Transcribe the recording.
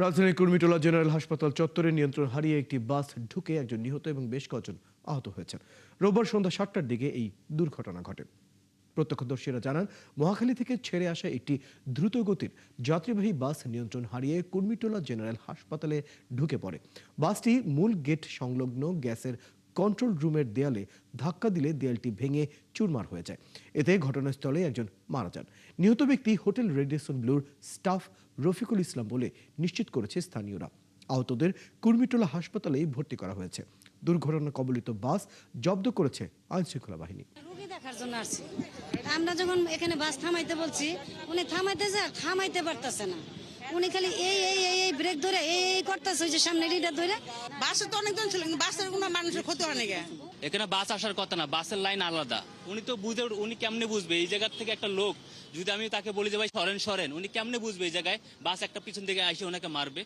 রাজধানীর কুর্মিটোলা জেনারেল হাসপাতাল চত্বরে নিয়ন্ত্রণ হারিয়ে একটি বাস ঢুকে একজন নিহত এবং বেশ কয়েকজন আহত হয়েছেন। রোববার সন্ধ্যা ৭টার দিকে এই দুর্ঘটনা ঘটে। প্রত্যক্ষদর্শীরা জানান, মহাখালী থেকে ছেড়ে আসা একটি দ্রুতগতির যাত্রীবাহী বাস নিয়ন্ত্রণ হারিয়ে কুর্মিটোলা জেনারেল হাসপাতালে ঢুকে পড়ে। বাসটি মূল গেট সংলগ্ন গ্যাসের কন্ট্রোল রুমের দেয়ালে ধাক্কা দিলে দেয়ালটি ভেঙে চুরমার হয়ে যায়। এতে ঘটনাস্থলে একজন মারা যান। নিহত ব্যক্তি হোটেল রেডিসন ব্লুর স্টাফ রফিকুল ইসলাম বলে নিশ্চিত করেছে স্থানীয়রা। আহতদের কুর্মিটোলা হাসপাতালেই ভর্তি করা হয়েছে। দুর্ঘটনা কবলিত বাস জব্দ করেছে আইনশৃঙ্খলা বাহিনী। রোগী দেখার জন্য আসছি। আমরা যখন এখানে বাস থামাইতে বলছি, উনি থামাইতে পারতেছে না। উনি খালি এই ব্রেক ধরে এই করতেছে, ওই যে সামনে লিডার ধরে। বাসে তো অনেকজন ছিল, বাসের কোনো মানুষের ক্ষতি হয় নাকি? এখানে বাস আসার কথা না, বাসের লাইন আলাদা। উনি কেমনে বুঝবে এই জায়গা থেকে একটা লোক যদি আমি তাকে বলি যে ভাই সরেন, উনি কেমনে বুঝবে এই জায়গায় বাস একটা পিছন থেকে এসে ওনাকে মারবে?